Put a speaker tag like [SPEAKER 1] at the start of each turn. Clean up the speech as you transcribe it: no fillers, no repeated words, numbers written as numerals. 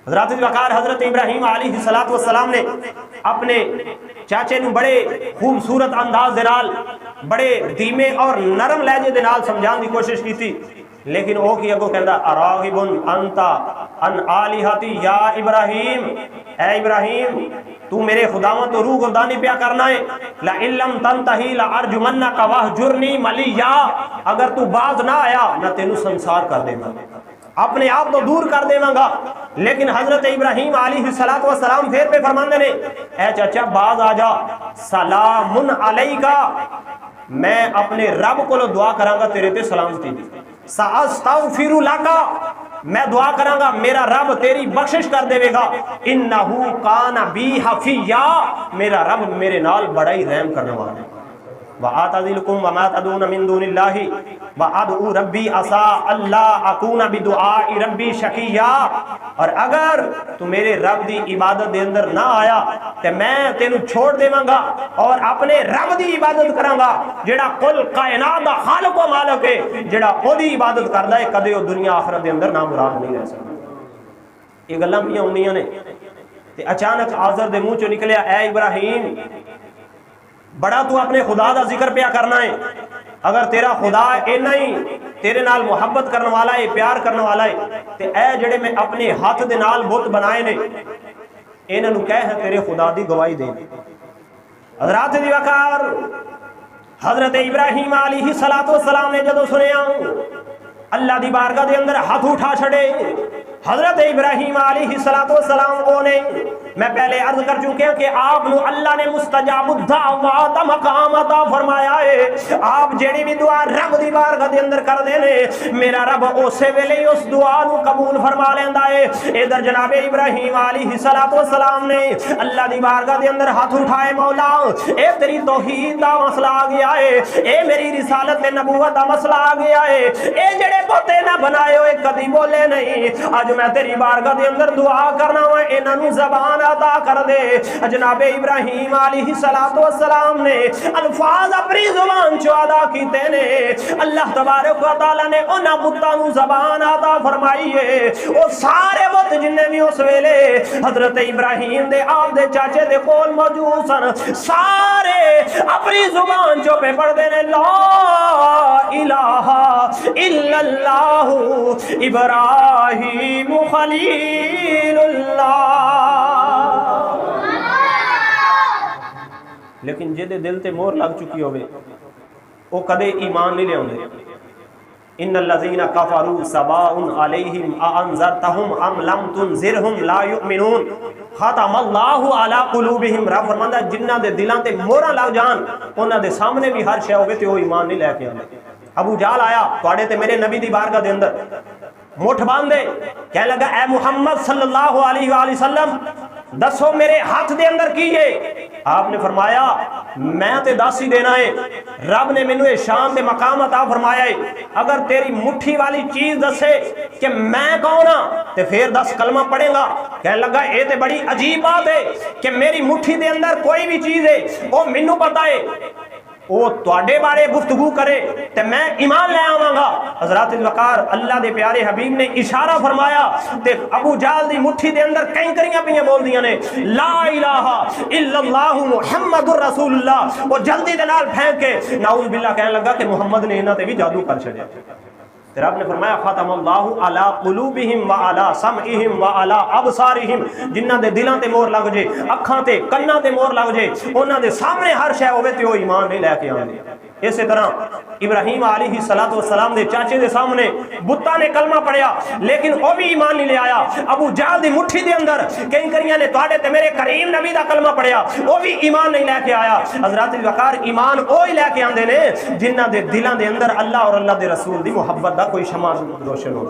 [SPEAKER 1] حضرات وقار حضرت ابراہیم علیہ السلام نے اپنے چاچے نو بڑے خوبصورت انداز دے نال بڑے دھیمے اور نرم لہجے دے نال سمجھان دی کوشش کی تھی، لیکن او کی اگو کہندا اراغب انت ان الہتی یا ابراہیم، اے ابراہیم تو میرے خداواں تو روح گردانی پیا کرنا ہے، لئن لم تنتہی لارجمنک واہجرنی ملیا، اگر تو باز نہ آیا میں تینوں سنسار کر دیواں، اپنے آپ تو دور کر دیواں گا۔ لیکن حضرت ابراہیم علیہ السلام پھر پہ فرماندے نے اے چچا باز آ جا، سلام علیکا، میں اپنے رب کو دعا کراں گا تیرے تے سلامتی دی، ساستغفر لک، میں دعا کراں گا میرا رب تیری بخشش کر دے گا، انہو کان بی حفیا، میرا رب میرے نال بڑا ہی رحم کرنے والا ہے۔ وَآتَذِلُكُمْ وَمَا تَدْعُونَ مِن دُونِ اللَّهِ وَأَدْعُو رَبِّي عَسَىٰ أَلَّا أَكُونَ بِدُعَاءِ رَبِّي شَقِيًّا، اور اگر تو میرے رب دی عبادت دے اندر نہ آیا تے میں تینوں چھوڑ دیواں گا اور اپنے رب دی عبادت کراں گا جڑا کل کائنات دا خالق و مالک ہے، جڑا اودی عبادت کردا ہے، کدے او دنیا آخرت دے اندر نامراد نہیں رہ سکدا۔ یہ گلاں بھی ہونیاں نے تے اچانک آزر دے منہ چوں نکلیا اے ابراہیم بڑا تو اپنے خدا دا ذکر پیا کرنا ہے، اگر تیرا خدا اینا ہی تیرے نال محبت کرنے والا ہے، پیار کرنے والا ہے، تے اے جڑے میں اپنے ہاتھ دے نال بت بنائے نے انہاں نوں کہہ تیرے خدا دی گواہی دے۔ حضرات دی وقار حضرت ابراہیم علیہ السلام نے جدو سنیا اللہ دی بارگاہ دے اندر ہاتھ اٹھا چھڑے، حضرت ابراہیم علیہ السلام کو نے میں پہلے عرض کر چکے ہیں کہ آپ نو اللہ نے مستجاب الدعوات مقام عطا فرمایا ہے، آپ جیڑی بھی دعا رب دی بارگاہ دے اندر کر دینے میرا رب اسے ویلے اس دعا نو قبول فرما لیندا ہے۔ ادھر جناب ابراہیم علیہ السلام نے اللہ دی بارگاہ دے اندر ہاتھ اٹھائے، مولا اے تیری توحید دا مسئلہ آ گیا ہے، اے میری رسالت نبوت دا مسئلہ آ گیا ہے، اے جڑے بوتے نہ بنائے ہوئے کدی بولے نہیں، اج میں تیری بارگاہ دے اندر دعا کرنا وا انہاں نوں زبان عطا کر دے۔ جناب ابراہیم علیہ السلام نے الفاظ اپنی زبان چو ادا کیتے نے، اللہ تبارک و تعالی نے انہاں بتاں نوں زبان عطا فرمائی ہے، او سارے بت جننے بھی اس ویلے حضرت ابراہیم دے آپ دے چاچے دے کول موجود سن، سارے اپنی زبان چو پہ پڑھ دے نے لا الہ الا اللہ ابراہیم خلیل اللہ۔ لیکن جے دے دل تے مور لگ چکی ہوئے وہ کدے ایمان نہیں لے ہوندے۔ ان الذین کفروا سواء علیہم اانذرتہم ام لم تنذرہم لا یؤمنون ختم اللہ علی قلوبہم، رب فرماندا جنہاں دے دلاں تے موراں لگ جان انہاں دے سامنے بھی ہر شے ہوے تے وہ ایمان نہیں لے کے آندے۔ ابو جہل آیا تواڈے تے میرے نبی دی بارگاہ دے اندر مٹھ باندھے کہنے لگا اے محمد صلی اللہ علیہ وآلہ وسلم دسو میرے ہاتھ دے اندر کی ہے؟ آپ نے فرمایا میں تے دس ہی دینا ہے، رب نے مینوں شان دے مقام عطا فرمایا ہے، اگر تیری مٹھی والی چیز دسے کہ میں کون ہاں تے پھر 10 کلمہ پڑھے گا۔ کہنے لگا اے تے بڑی عجیب بات ہے کہ میری مٹھی دے اندر کوئی بھی چیز ہے وہ مینوں پتہ ہے، وہ تواڈے بارے گفتگو کرے تے میں ایمان لے آواں گا۔ حضرات الوقار اللہ دے پیارے حبیب نے اشارہ فرمایا تے ابو جہل دی مٹھی دے اندر کینکریاں پیاں بول دیاں نے لا الہ الا اللہ محمد رسول اللہ، وہ جلدی دے نال پھینک کے نعوذ باللہ کہنے لگا کہ محمد نے انہاں تے بھی جادو کر چھڑیا۔ رب نے فرمایا ختم اللہ علی قلوبہم وعلی سمعہم وعلی ابصارہم، جنہاں دے دلاں تے مور لگ جے، اکھاں تے کناں تے مور لگ جے، انہاں دے سامنے ہر شے ہوے تے وہ ایمان نہیں لے کے آندے۔ اسی طرح ابراہیم علیہ السلام دے چاچے دے سامنے بتاں نے کلمہ پڑھیا لیکن وہ بھی ایمان نہیں لے آیا۔ ابو جہل دی مٹھی دے اندر کئی کریاں نے تواڈے تے میرے کریم نبی دا کلمہ پڑھیا، وہ بھی ایمان نہیں لے کے آیا۔ حضرات الوقار ایمان وہی لے کے آندے نے جنہاں دے دلاں دے اندر اللہ اور اللہ دے رسول دی محبت دا کوئی شمع روشن ہو۔